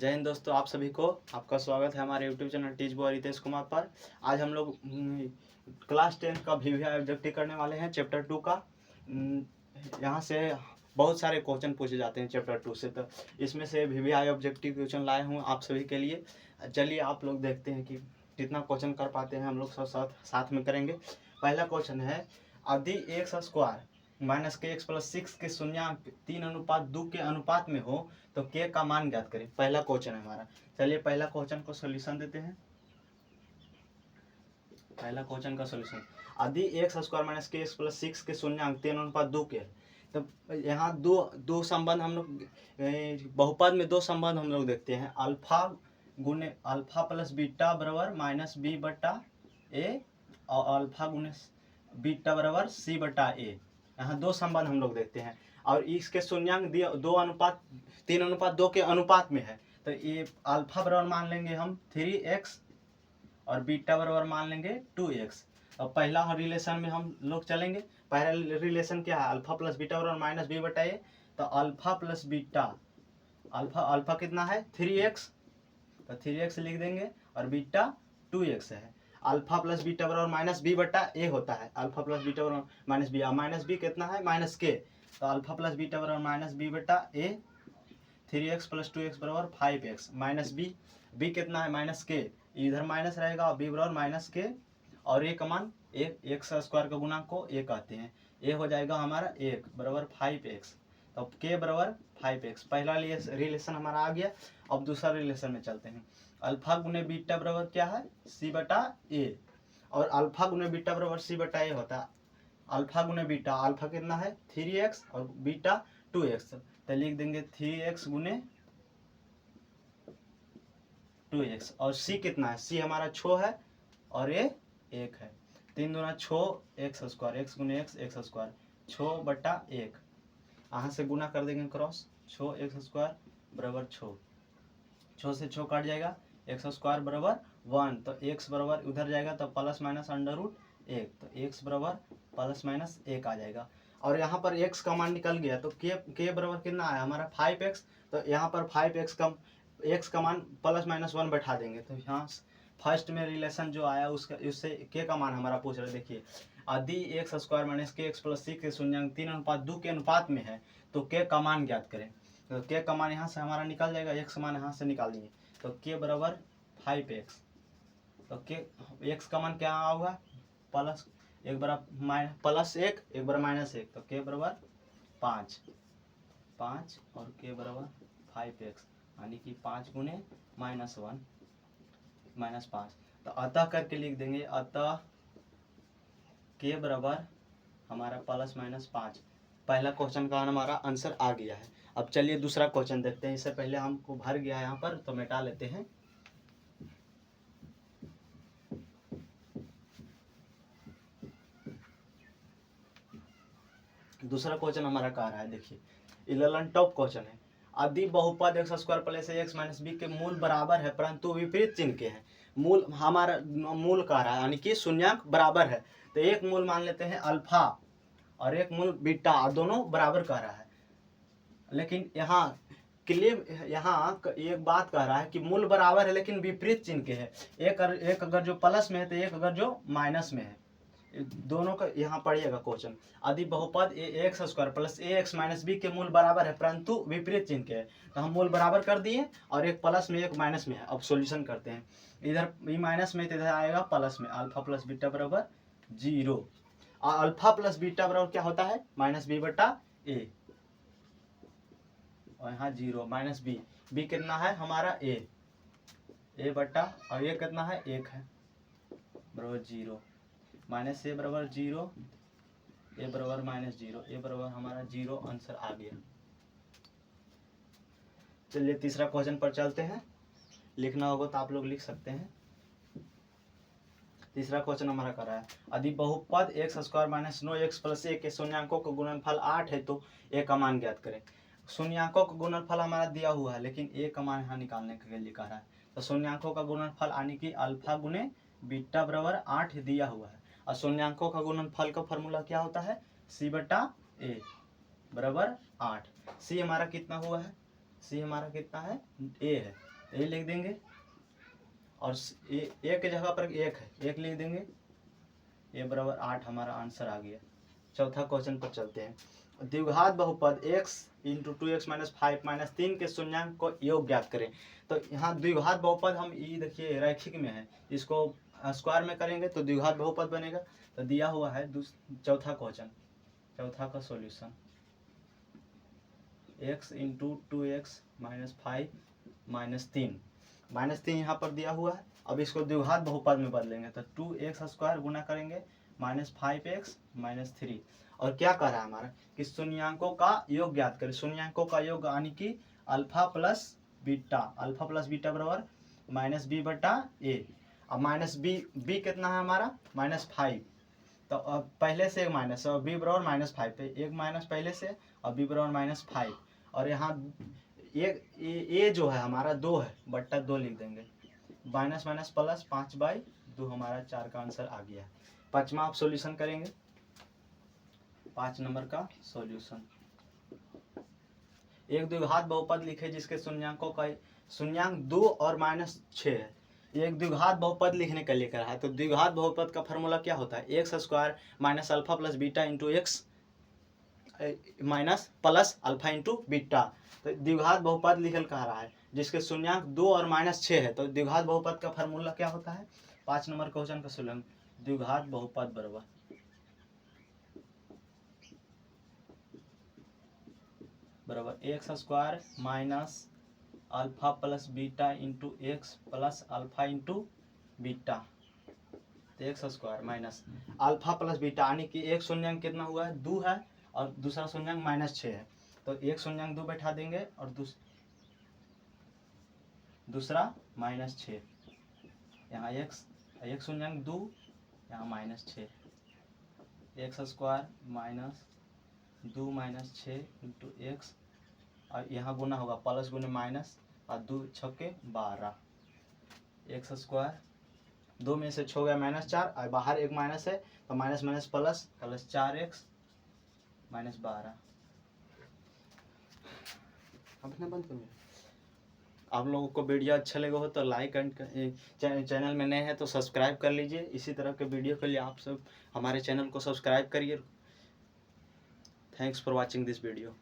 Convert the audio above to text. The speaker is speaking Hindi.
जय हिंद दोस्तों, आप सभी को आपका स्वागत है हमारे YouTube channel Teach Boy Ritesh Kumar पर। आज हम लोग क्लास 10 का वीवीआई ऑब्जेक्टिव करने वाले हैं चैप्टर 2 का। यहाँ से बहुत सारे क्वेश्चन पूछे जाते हैं चैप्टर 2 से, तो इसमें से वीवीआई ऑब्जेक्टिव क्वेश्चन लाए हूँ आप सभी के लिए। चलिए आप लोग देखते हैं कि कितना क्वेश्चन कर पाते हैं। हम लोग सब साथ में करेंगे। पहला क्वेश्चन है, यदि एक्स स्क्वायर माइनस के एक्स प्लस 6 के शून्यांक 3:2 के अनुपात में हो तो के का मान ज्ञात करें। पहला क्वेश्चन है हमारा। चलिए पहला क्वेश्चन को सोल्यूशन देते हैं। पहला क्वेश्चन का सोल्यूशन, यदि एक्स स्क्वायर माइनस के एक्स प्लस 6 के शून्यांक 3:2 के, तो यहाँ दो संबंध हम लोग बहुपद में दो संबंध हम लोग देखते हैं। अल्फा गुने अल्फा प्लस बीटा बराबर माइनस बी बटा ए और अल्फा गुने बीटा बराबर सी बटा ए। यहाँ दो संबंध हम लोग देखते हैं और इसके शून्यांक 3:2 के अनुपात में है। तो ये अल्फा बराबर मान लेंगे हम 3x और बीटा बराबर मान लेंगे 2x। अब पहला रिलेशन में हम लोग चलेंगे। पहला रिलेशन क्या है, अल्फा प्लस बीटा बराबर माइनस बी बटा ए। तो अल्फा प्लस बीटा, अल्फा कितना है 3x, तो 3x लिख देंगे और बीटा 2x है। अल्फा प्लस बीटा बराबर माइनस बी बटा ए होता है। अल्फा प्लस बीटा बराबर माइनस बी कितना है माइनस के, तो अल्फा प्लस बीटा बराबर माइनस बी बटा ए। 3x प्लस 2x बराबर 5x माइनस बी कितना है माइनस के, इधर माइनस रहेगा और बी बराबर माइनस के और ए का मान एक्स स्क्वायर का गुणांक को ए कहते हैं। ए हो जाएगा हमारा 1 बराबर 5x, तो के बराबर 5x। पहला रिलेशन हमारा आ गया। अब दूसरा रिलेशन में चलते हैं। अल्फा गुने बीटा बराबर क्या है सी बटा ए, और अल्फा गुने बीटा बराबर सी बटा ए होता है। अल्फा गुने बीटा, अल्फा कितना है 3x और बीटा 2x, तो लिख देंगे 3x गुने 2x। और सी कितना है, सी हमारा 6 है और ये 1 है। 3 दूना 6 एक्स स्क्वायर, x गुने एक्स स्क्वायर 6 बटा 1। यहाँ से गुना कर देंगे क्रॉस, 6 एक्स स्क्वायर बराबर 6 से 6 काट जाएगा, एक्स स्क्वायर बराबर 1, तो x बराबर उधर जाएगा तो प्लस माइनस अंडर रूट 1, तो x बराबर प्लस माइनस 1 आ जाएगा। और यहाँ पर x का मान निकल गया तो k बराबर कितना है हमारा 5x, तो यहाँ पर 5x का x का मान प्लस माइनस 1 बैठा देंगे। तो यहाँ फर्स्ट में रिलेशन जो आया उससे k का मान हमारा पूछ रहे। देखिए, यदि एक्स स्क्वायर माइनस के एक्स प्लस 6 के शून्यांक 3:2 के अनुपात में है तो k का मान ज्ञात करें। तो k का मान यहाँ से हमारा निकल जाएगा, x मान यहाँ से निकाल देंगे तो k बराबर 5x। तो k x का मान क्या होगा प्लस एक बराबर प्लस 1 एक बराबर माइनस 1, तो k बराबर 5 और k बराबर 5x, यानी कि 5 गुने माइनस 1 माइनस 5। तो अतः करके लिख देंगे, अतः k बराबर हमारा प्लस माइनस 5। पहला क्वेश्चन का हमारा आंसर आ गया है। अब चलिए दूसरा क्वेश्चन देखते हैं। इससे पहले हमको भर गया है यहाँ पर, तो मिटा लेते हैं। दूसरा क्वेश्चन हमारा कह रहा है, देखिए 11 टॉप क्वेश्चन है। यदि बहुपद x square plus x minus b के मूल बराबर है परंतु विपरीत चिन्ह के हैं। मूल हमारा मूल कह रहा है, यानी कि शून्यांक बराबर है, तो एक मूल मान लेते हैं अल्फा और एक मूल बीटा, दोनों बराबर कह रहा है। लेकिन यहाँ यहाँ एक बात कह रहा है कि मूल बराबर है लेकिन विपरीत चिन्ह के है। एक अगर जो प्लस में है तो एक अगर जो माइनस में है, दोनों का यहाँ पढ़िएगा क्वेश्चन। यदि बहुपद एक्स स्क्वायर प्लस ए एक्स माइनस बी के मूल बराबर है परंतु विपरीत चिन्ह के है, तो हम मूल बराबर कर दिए और एक प्लस में एक माइनस में है। अब सॉल्यूशन करते हैं। इधर ये माइनस में तो इधर आएगा प्लस में, अल्फा प्लस बीटा बराबर 0। और अल्फा प्लस बीटा बराबर क्या होता है माइनस बी बटा ए, और यहाँ 0 माइनस बी कितना है हमारा ए बटा, और ये कितना है 1 है बराबर 0, माइनस ए बराबर 0, ए बराबर माइनस 0, ए बराबर हमारा 0 आंसर आ गया। चलिए तीसरा क्वेश्चन पर चलते हैं। लिखना होगा तो आप लोग लिख सकते हैं। तीसरा क्वेश्चन हमारा कर रहा है, यदि बहुपद x square minus 9x plus a के शून्यांकों का गुणनफल 8 है तो ए का मान ज्ञात करें। शून्यांकों का गुणनफल हमारा दिया हुआ है लेकिन ए का मान यहाँ निकालने के लिए कह रहा है। तो शून्यांकों का गुणनफल यानी कि अल्फा गुने बीटा बराबर 8 दिया हुआ है, और शून्यांकों का गुणनफल का फॉर्मूला क्या होता है सी बटा ए बराबर 8। सी हमारा कितना हुआ है, सी हमारा कितना है ए है, ये लिख देंगे और ए के जगह पर एक है, एक लिख देंगे, ये बराबर 8 हमारा आंसर आ गया। चौथा क्वेश्चन पर चलते हैं। द्विघात बहुपद x into 2x minus 5 minus 3 के शून्यांक को योग ज्ञात करें। तो यहाँ द्विघात बहुपद हम ये देखिए रैखिक में है, इसको स्क्वायर में करेंगे तो द्विघात बहुपद बनेगा। तो दिया हुआ है चौथा क्वेश्चन, चौथा का solution x into 2x minus 5 minus 3 यहाँ पर दिया हुआ है। अब इसको द्विघात बहुपद में बदलेंगे तो 2x स्क्वायर गुना करेंगे माइनस 5x माइनस 3। और क्या कह रहा है हमारा कि शून्यांकों का योग ज्ञात करें। शून्यांकों का योग यानी कि अल्फा प्लस बीटा बराबर माइनस बी बटा ए। अब माइनस बी कितना है हमारा -5, तो अब पहले से एक माइनस और बी बराबर -5 पे एक माइनस पहले से और बी बराबर -5। और यहाँ एक ए जो है हमारा 2 है बट्टा 2 लिख देंगे, माइनस माइनस प्लस 5/2 हमारा 4 का आंसर आ गया। पांचवा आप सॉल्यूशन करेंगे, 5 नंबर का सॉल्यूशन। एक द्विघात बहुपद लिखे जिसके शून्यांकों का शून्यांक 2 और -6 है। एक द्विघात बहुपद लिखने का लेकर है, तो द्विघात बहुपद का फॉर्मूला क्या होता है, x square minus alpha plus beta into x minus plus alpha into beta. तो द्विघात बहुपद लिखल कह रहा है जिसके शून्यांक 2 और -6 है, तो द्विघात बहुपद का फॉर्मूला क्या होता है। 5 नंबर क्वेश्चन का सॉल्यूशन, द्विघात बहुपद बराबर x square minus alpha plus beta into x plus alpha into beta. तो x square minus alpha plus beta यानी कि एक शून्यांक कितना हुआ है 2 है और दूसरा शून्यांक -6 है, तो एक शून्यांक 2 बैठा देंगे और दूसरा -6। यहाँ एक शून्यांक 2 यहाँ -6, x square minus 2 -6 into x और यहाँ गुना होगा प्लस गुने माइनस और 2 छक्के 12, एक्स स्क्वायर 2 में से 6 गया -4 और बाहर एक माइनस है तो माइनस माइनस प्लस 4x -12। अपना बंद करो। आप लोगों को वीडियो अच्छा लगा हो तो लाइक एंड चैनल में नए हैं तो सब्सक्राइब कर लीजिए। इसी तरह के वीडियो के लिए आप सब हमारे चैनल को सब्सक्राइब करिए। Thanks for watching this video.